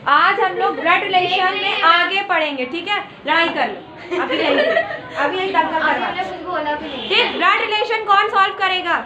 आज हम लोग ब्लड रिलेशन में आगे पढ़ेंगे, ठीक है। लड़ाई कर लो अभी यही दंगल करवा। ठीक, ब्लड रिलेशन कौन सॉल्व करेगा?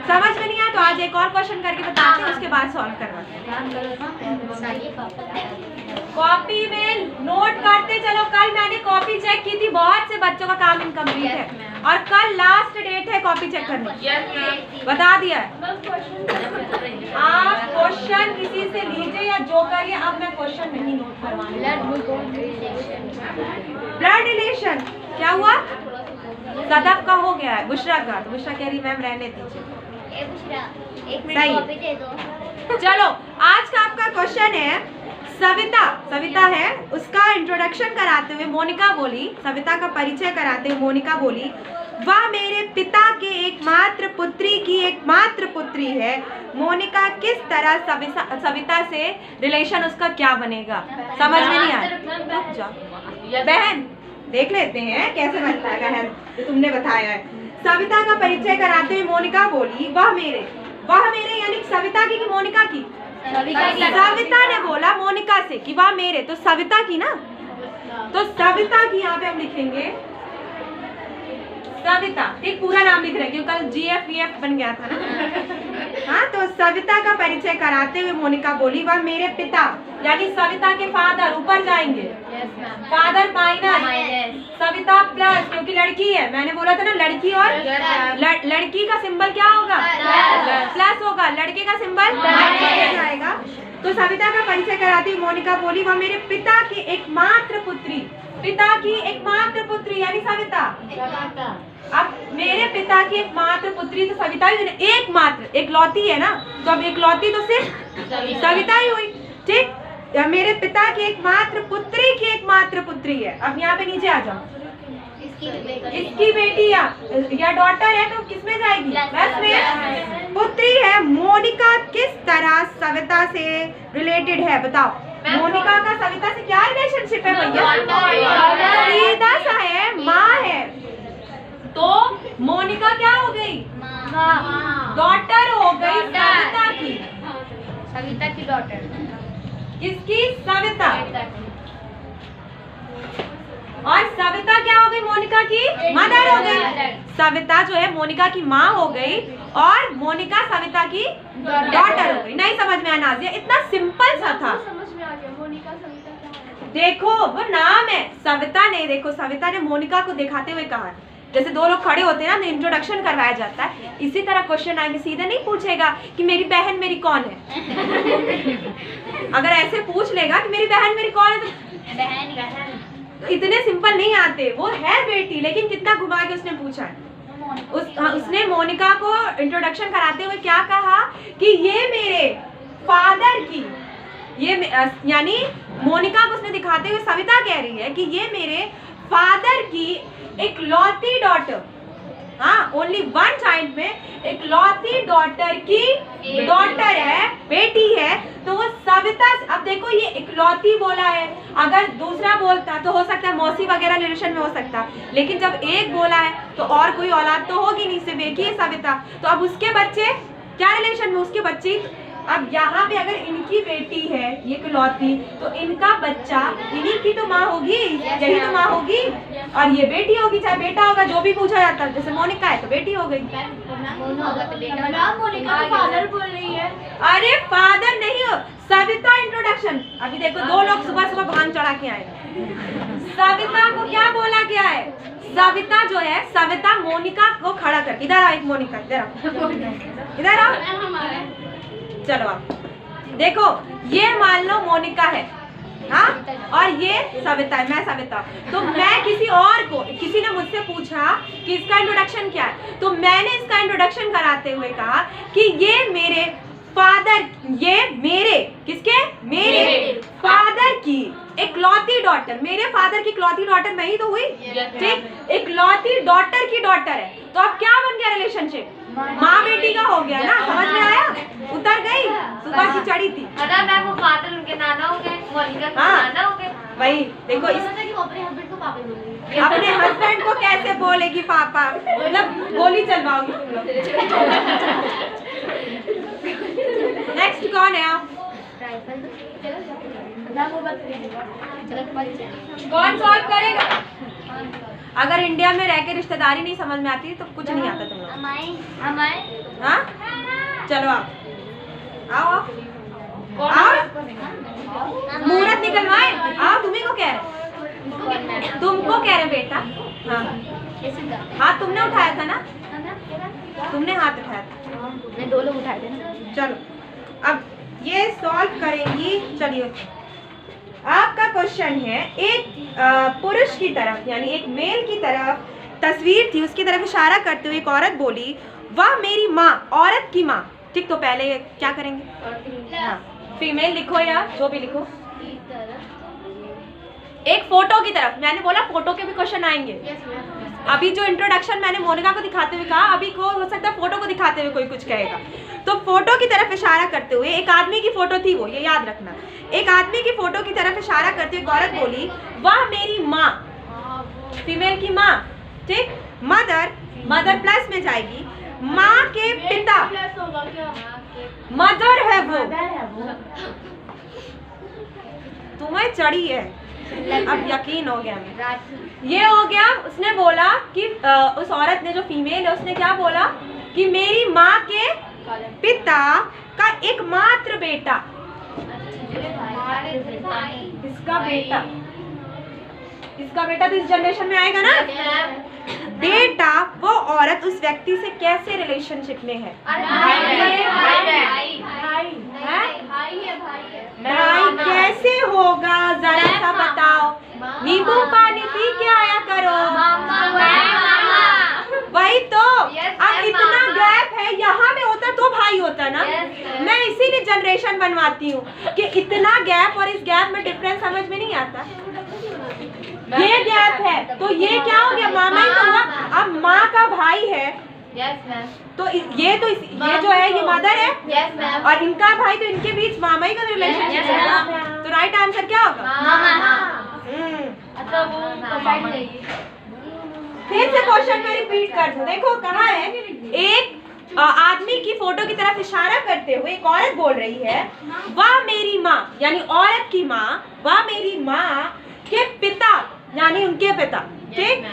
समझ में नहीं आया तो आज एक और क्वेश्चन करके बताते हैं, उसके बाद सॉल्व करवाते हैं। कॉपी में नोट करते चलो। कल मैंने कॉपी चेक की थी, बहुत से बच्चों का काम इनकम्प्लीट है और कल लास्ट डेट है कॉपी चेक करने की। बता दिया है। आप क्वेश्चन किसी से लीजिए या जो करिए, अब मैं क्वेश्चन नहीं नोट करवाने। ब्लड रिलेशन क्या हुआ? सदफ का हो गया है, बुशरा का। तो बुशरा कह रही मैम रहने दीजिए। सही। चलो आज का आपका क्वेश्चन है सविता है, उसका इंट्रोडक्शन कराते हुए मोनिका बोली, सविता का परिचय कराते हुए मोनिका बोली, वह मेरे पिता के एकमात्र पुत्री की एकमात्र पुत्री है। मोनिका किस तरह सविता से रिलेशन उसका क्या बनेगा? समझ में नहीं आया? बहन देख लेते हैं कैसे बनता है बहन, तो तुमने बताया है। सविता का परिचय कराते हुए मोनिका बोली, वह मेरे यानी सविता की कि मोनिका की? सविता ने बोला मोनिका से कि वह मेरे, तो सविता की ना। तो सविता की यहाँ पे हम लिखेंगे सविता, ठीक, पूरा नाम लिख रहे हैं क्योंकि कल GF बन गया था ना। हाँ, तो सविता का परिचय कराते हुए मोनिका बोली, वह मेरे पिता यानी सविता के फादर, ऊपर जाएंगे फादर माइनस सविता प्लस, क्योंकि लड़की है, मैंने बोला था ना लड़की और लड़की का सिंबल क्या होगा? प्लस होगा, लड़के का सिंबल माइनस आएगा। तो सविता का परिचय कराती हुई मोनिका बोली, वह मेरे पिता की एकमात्र पुत्री, पिता की एकमात्र पुत्री यानी सविता। अब मेरे पिता की एकमात्र पुत्री तो सविता ही, एकमात्र एकलौती है ना, तो अब एकलौती तो सिर्फ सविता ही हुई। ठीक, मेरे पिता की एकमात्र पुत्री की एकमात्र पुत्री है। अब यहाँ पे नीचे आ जाओ, इसकी बेटी या डॉटर है तो किसमें जाएगी? प्लस में। पुत्री है। मोनिका किस तरह सविता से रिलेटेड है बताओ? मोनिका का सविता से क्या रिलेशनशिप है भैया? सीधा सा है, माँ है। तो मोनिका क्या हो गई? डॉटर हो गई सविता की डॉटर। किसकी? सविता। और सविता क्या हो गई? मोनिका की मदर हो गई। सविता जो है मोनिका की माँ हो गई और मोनिका सविता की डॉटर हो गई। नहीं समझ में आया नाज़िया? इतना सिंपल सा था। देखो वो नाम है सविता ने, देखो सविता ने मोनिका को दिखाते हुए कहा, जैसे दो लोग खड़े होते हैं ना तो इंट्रोडक्शन करवाया जाता है, इसी तरह क्वेश्चन आएंगे। सीधे नहीं पूछेगा कि मेरी बहन मेरी कौन है। अगर ऐसे पूछ लेगा कि मेरी बहन मेरी कौन है तो इतने सिंपल नहीं आते। वो है बेटी, लेकिन कितना घुमा के उसने पूछा है। उसने मोनिका को इंट्रोडक्शन कराते हुए क्या कहा कि ये मेरे फादर की, ये यानी मोनिका को उसने दिखाते हुए सविता कह रही है कि ये मेरे फादर की इकलौती डॉटर, हाँ ओनली वन चाइल्ड में इकलौती डॉटर की डॉटर है, बेटी है। तो वो सविता, अब देखो ये इकलौती बोला है, अगर दूसरा बोलता तो हो सकता है मौसी वगैरह रिलेशन में हो सकता, लेकिन जब एक बोला है तो और कोई औलाद तो होगी नहीं, सिर्फ एक ही है सविता। तो अब उसके बच्चे क्या रिलेशन में? उसके बच्चे। अब यहाँ पे अगर इनकी बेटी है ये इकलौती, तो इनका बच्चा इन्हीं की तो माँ होगी, यही तो माँ होगी, और ये बेटी होगी, चाहे बेटा होगा, जो भी पूछा जाता है। जैसे मोनिका है तो बेटी हो गई। मोनिका फादर बोल रही है। अरे फादर नहीं हो, सविता इंट्रोडक्शन। अभी देखो दो लोग सुबह सुबह भांग चढ़ा के आए। सविता को क्या बोला गया है? सविता जो है, सविता मोनिका को खड़ा कर, इधर आओ, एक मोनिका इधर आओ। चलो आप देखो, ये मान लो मोनिका है, हाँ, और ये सविता है, मैं सविता। तो मैं किसी और को, किसी ने मुझसे पूछा कि इसका इंट्रोडक्शन क्या है, तो मैंने इसका इंट्रोडक्शन कराते हुए कहा कि ये मेरे फादर, ये मेरे किसके? मेरे फादर की इकलौती डॉटर, मेरे फादर की इकलौती डॉटर मैं ही तो हुई, ठीक, इकलौती डॉटर की डॉटर है। तो अब क्या बन गया रिलेशनशिप? माँ बेटी का हो गया ना। समझ में आया? उतर गई, सुबह की चढ़ी थी। मैम वो फादर उनके नाना हो गए, मोनिका के नाना हो गए। वही देखो, अपने हस्बैंड को पापा बोलेगी, अपने हस्बैंड को कैसे बोलेगी पापा? मतलब गोली चलवाओगी। नेक्स्ट कौन है आप? कौन सॉल्व करेगा? अगर इंडिया में रह के रिश्तेदारी नहीं समझ में आती तो कुछ नहीं आता तुम लोग। हाँ चलो आओ आओ मुहूर्त निकलवाए। आओ तुम्ही को कह रहे, तुमको कह रहे बेटा। हाँ हाथ तुमने उठाया था ना, तुमने हाथ उठाया था, मैं 2 लोग उठाए थे ना। चलो अब ये सॉल्व करेंगी। चलिए आपका क्वेश्चन है, एक पुरुष की तरफ यानी एक मेल की तरफ तस्वीर थी, उसकी तरफ इशारा करते हुए एक औरत बोली, वाह मेरी माँ, औरत की माँ। ठीक, तो पहले क्या करेंगे? हाँ फीमेल लिखो या जो भी लिखो। एक फोटो की तरफ, मैंने बोला फोटो के भी क्वेश्चन आएंगे। अभी जो इंट्रोडक्शन मैंने मोनिका को दिखाते हुए कहा, अभी को हो सकता है फोटो को दिखाते हुए कोई कुछ कहेगा। तो फोटो की तरफ इशारा करते हुए, एक आदमी की फोटो थी वो, ये याद रखना। एक आदमी की फोटो की तरफ इशारा करते हुए एक औरत बोली, वाह मेरी माँ, फीमेल की माँ। ठीक, मदर, मदर प्लस में जाएगी, माँ के पिता, मदर है वो। तुम्हें चढ़ी है, अब यकीन हो गया मैं। ये हो गया, उसने बोला कि उस औरत ने, जो फीमेल है, उसने क्या बोला कि मेरी माँ के पिता का एकमात्र बेटा, इसका बेटा तो इस जनरेशन में आएगा ना। बेटा, वो औरत उस व्यक्ति से कैसे रिलेशनशिप में है? भाई कैसे होगा, जरा सा बताओ। नींबू पानी पी के आया करो। वही तो, अब इतना गैप है, यहाँ में होता तो भाई होता ना। मैं इसीलिए जनरेशन बनवाती हूँ कि इतना गैप, और इस गैप में डिफरेंस समझ में नहीं आता। ये गैप है तो ये क्या हो गया, मामा ही तो हुआ। अब माँ का भाई है तो ये जो है ये मदर है, और इनका भाई, तो इनके बीच मामा ही का रिलेशनशिप है। तो राइट आंसर क्या होगा? फिर से क्वेश्चन में रिपीट कर दूं। देखो कहाँ है, एक आदमी की फोटो की तरफ इशारा करते हुए एक औरत बोल रही है, वाह मेरी माँ, यानी औरत की माँ, वाह मेरी माँ के पिता, यानी उनके पिता। ठीक,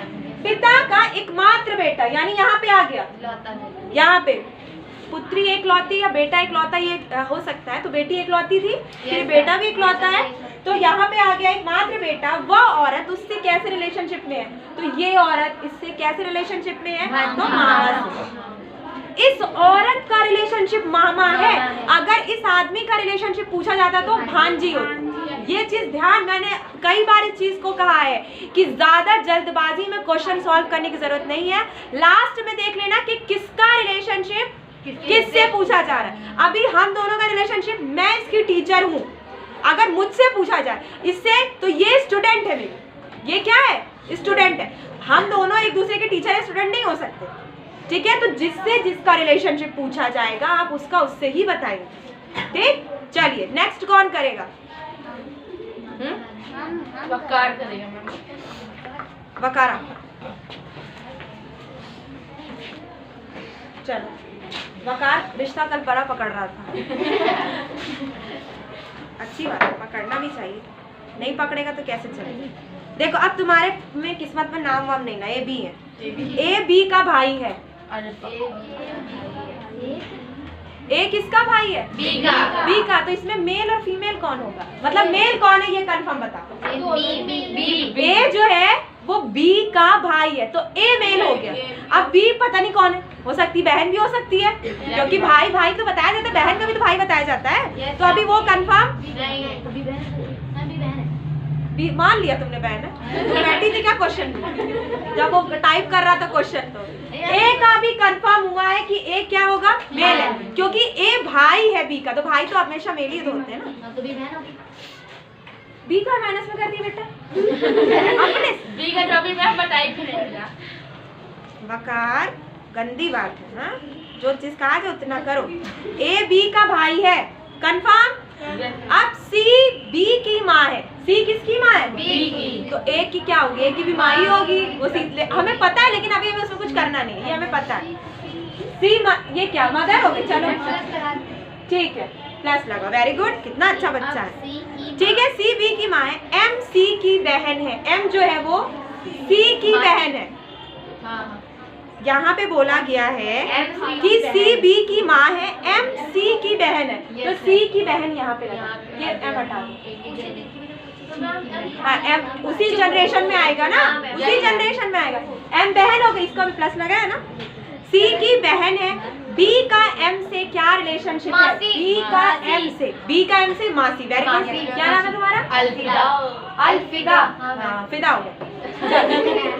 पिता का एकमात्र बेटा, यानी यहाँ पे आ गया, यहाँ पे पुत्री एकलौती या बेटा एकलौता, ये हो सकता है। तो बेटी एकलौती थी, फिर बेटा भी एकलौता है, तो यहाँ पे आ गया एकमात्र बेटा। वह औरत उससे कैसे रिलेशनशिप में है? तो ये औरत इससे कैसे रिलेशनशिप में है? तो मामा से। इस औरत का रिलेशनशिप मामा है। अगर इस आदमी का रिलेशनशिप पूछा जाता तो भांजी होती। ये चीज ध्यान, मैंने कई बार इस चीज को कहा है कि ज्यादा जल्दबाजी में क्वेश्चन सॉल्व करने की जरूरत नहीं है। लास्ट में देख लेना कि किसका रिलेशनशिप किससे पूछा जा रहा है। अभी हम दोनों का रिलेशनशिप, मैं इसकी टीचर हूँ, अगर मुझसे पूछा जाए इससे, तो ये स्टूडेंट है मेरी, ये क्या है? स्टूडेंट है। हम दोनों एक दूसरे के टीचर या स्टूडेंट नहीं हो सकते। ठीक है, तो जिससे जिसका रिलेशनशिप पूछा जाएगा आप उसका उससे ही बताएंगे। ठीक, चलिए नेक्स्ट कौन करेगा? वकार करेगा मैम। वकारा, चलो। वकार रिश्ता कल बड़ा पकड़ रहा था। अच्छी बात है, पकड़ना भी चाहिए, नहीं पकड़ेगा तो कैसे चलेगा। देखो अब तुम्हारे में किस्मत में नाम वाम नहीं ना, ए बी है। ए बी का भाई है। ए किसका भाई है? बी का। तो इसमें मेल और फीमेल कौन होगा? मतलब मेल कौन है ये कंफर्म बताओ। ए जो है वो बी का भाई है, तो ए मेल हो गया। अब बी पता नहीं कौन है, हो सकती बहन भी हो सकती है, क्योंकि भाई भाई तो बताया जाता है, बहन का भी तो भाई बताया जाता है। तो अभी वो कंफर्म मान लिया तुमने बहन है। तो बैठी थी क्या क्वेश्चन जब वो टाइप कर रहा था क्वेश्चन? तो ए का भी कंफर्म हुआ है कि ए क्या होगा? मेल है, क्योंकि ए भाई है बी का, तो भाई तो हमेशा मेल ही तो होते हैं ना। तो बी का माइनस में कर दिया बेटा अपने बी का जो भी मैं बताई थी। वकार गंदी बात है ना, जो चीज कहा जाए उतना करो। ए बी का भाई है, कंफर्म। अब सी बी की माँ है। सी किसकी माँ है? बी की। तो ए की क्या होगी? ए की भी माँ ही होगी। वो सी हमें पता है, लेकिन अभी हमें उसमें कुछ करना नहीं है, ये हमें पता है। सी ये क्या मदर हो गई? चलो ठीक है, तो प्लस लगा, वेरी गुड, कितना अच्छा बच्चा अब है। C की ठीक है, सी बी की माँ है, एम सी की बहन है, एम जो है वो सी की बहन है। हाँ यहाँ पे बोला गया है MC कि की सी बहन। बी की माँ है, एम सी की बहन है, तो Yes, सी sir. की बहन यहाँ पे लगा, ये एम हटा दो। हाँ, एम उसी जनरेशन में आएगा ना, हाँ, मैम। उसी जनरेशन में आएगा। एम बहन हो गई, इसको भी प्लस लगा है ना। सी की बहन है, बी का एम से क्या रिलेशनशिप है? मासी। बी का मासी। एम से, बी का एम से मासी, वेरी गुड। मासी। क्या नाम है तुम्हारा? अलफिदा। अलफिदा। हाँ, फिदा हो गया।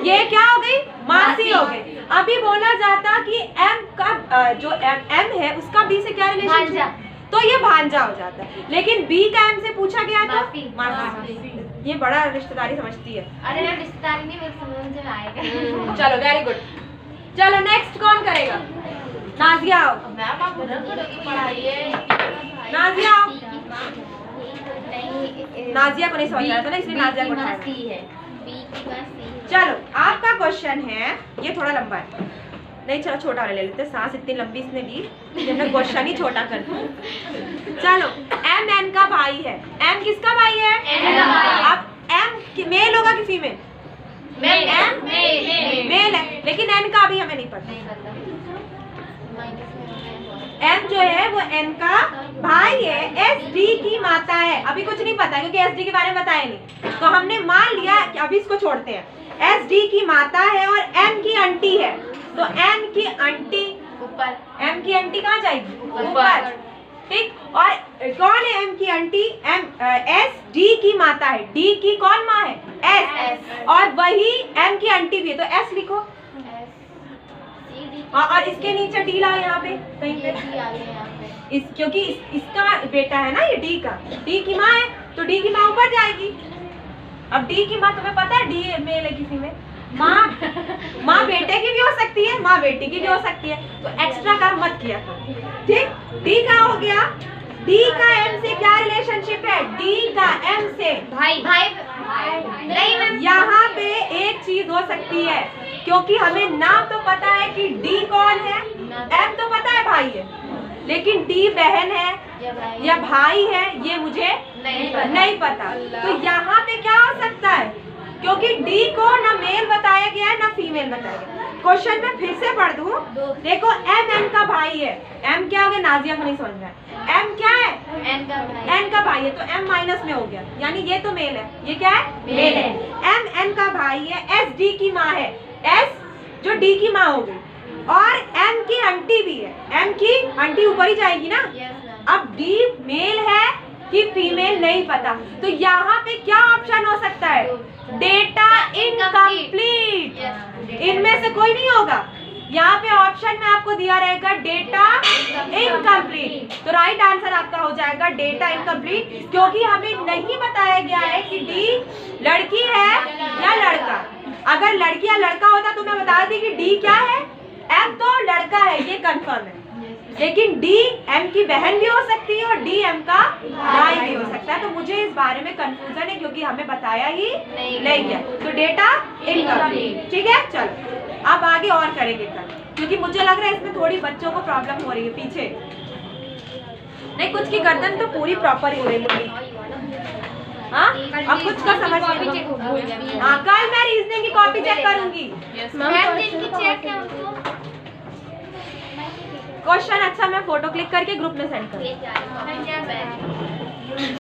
ये क्या हो गई? मासी हो गई। अभी बोला जाता कि एम का जो एम है उसका बी से क्या रिलेशनशिप भांजा। है, तो ये भांजा हो जाता है। लेकिन बी का एम से पूछा गया तो मासी। मासी। ये बड़ा रिश्तेदारी समझती है। अरे मैं रिश्तेदारी नहीं, मेरे समझ में आएगा। चलो वेरी गुड। चलो नेक्स्ट कौन करेगा? नाजिया आओ। मैम आप पढ़ाइए। नाजिया आओ। नहीं, नाजिया को नहीं समझ रहा था ना, इसलिए नाजिया को उठाया। सी है, बी की पास सी। चलो आपका क्वेश्चन है, ये थोड़ा लंबा है, नहीं चलो छोटा वाला ले लेते हैं, सांस इतनी लंबी इसने ली कि हमने क्वेश्चन ही छोटा कर दिया। चलो एम एन का भाई है, एम किसका भाई है? N का भाई। अब एम मेल होगा कि फीमेल? मेल मेल है, लेकिन एन का अभी हमें नहीं पता। नहीं पता। एम जो है वो एन का भाई है, एस डी की माता है, अभी कुछ नहीं पता क्योंकि एस डी के बारे में बताया नहीं, तो हमने मान लिया कि अभी इसको छोड़ते हैं। एस डी की माता है और एम की आंटी है, तो एम की आंटी, ऊपर। एम की आंटी कहाँ जाएगी? ऊपर। ऊपर। ठीक, और कौन है एम की आंटी? एस डी की माता है, डी की कौन माँ है? एस, और वही एम की आंटी भी है, तो एस लिखो। और इसके नीचे डी लाओ यहाँ पे कहीं पे, क्योंकि इसका बेटा है ना ये, डी का, डी की माँ है तो डी की माँ ऊपर जाएगी। अब डी की माँ तुम्हें पता है डी मेल है किसी में? माँ बेटे की भी हो सकती है, माँ बेटी की भी हो सकती है, तो एक्स्ट्रा काम मत किया करो। ठीक, डी का हो गया। डी का एम से क्या रिलेशनशिप है? डी का एम से भाई भाई नहीं मैम, यहाँ पे एक चीज हो सकती है, क्योंकि हमें नाम तो पता है कि डी कौन है, एम तो पता है भाई है, लेकिन डी बहन है या भाई है ये मुझे नहीं पता। तो यहाँ पे क्या हो सकता है, क्योंकि डी को ना मेल बताया गया है ना फीमेल बताया गया। क्वेश्चन में फिर से पढ़ दूं, देखो एम एन का भाई है, एम क्या हो गया? नाजिया को नहीं समझ रहा है, एम क्या है? एन का भाई है, तो एम माइनस में हो गया, यानी ये तो मेल है, ये क्या है? मेल है। एम एन का भाई है, एस डी की माँ है, एस जो डी की माँ हो गई, और एम की आंटी भी है, एम की आंटी ऊपर ही जाएगी ना। अब डी मेल है कि फीमेल नहीं पता, तो यहाँ पे क्या ऑप्शन हो सकता है? डेटा इनकम्प्लीट, इनमें से कोई नहीं होगा। यहाँ पे ऑप्शन में आपको दिया रहेगा डेटा इनकम्प्लीट, तो राइट आंसर आपका हो जाएगा डेटा इनकम्प्लीट, क्योंकि हमें नहीं बताया गया है कि डी लड़की है या लड़का। अगर लड़की या लड़का होता तो मैं बता दी कि डी क्या है? एम तो लड़का है, ये कंफर्म है, लेकिन डी एम की बहन भी हो सकती है और डी एम का भाई भी हो सकता है, तो मुझे इस बारे में कंफ्यूजन है क्योंकि हमें बताया ही नहीं गया, तो डेटा इनकम्प्लीट। ठीक है, चलो अब आगे और करेंगे कल, क्योंकि मुझे लग रहा है इसमें थोड़ी बच्चों को प्रॉब्लम हो रही है पीछे, नहीं कुछ की गर्दन तो पूरी प्रॉपर ही हो रही है। हाँ, अब कुछ का समझ नहीं। हाँ, कल मैं रीजनिंग की कॉपी चेक करूंगी। क्वेश्चन अच्छा मैं फोटो क्लिक करके ग्रुप में सेंड करूँगी।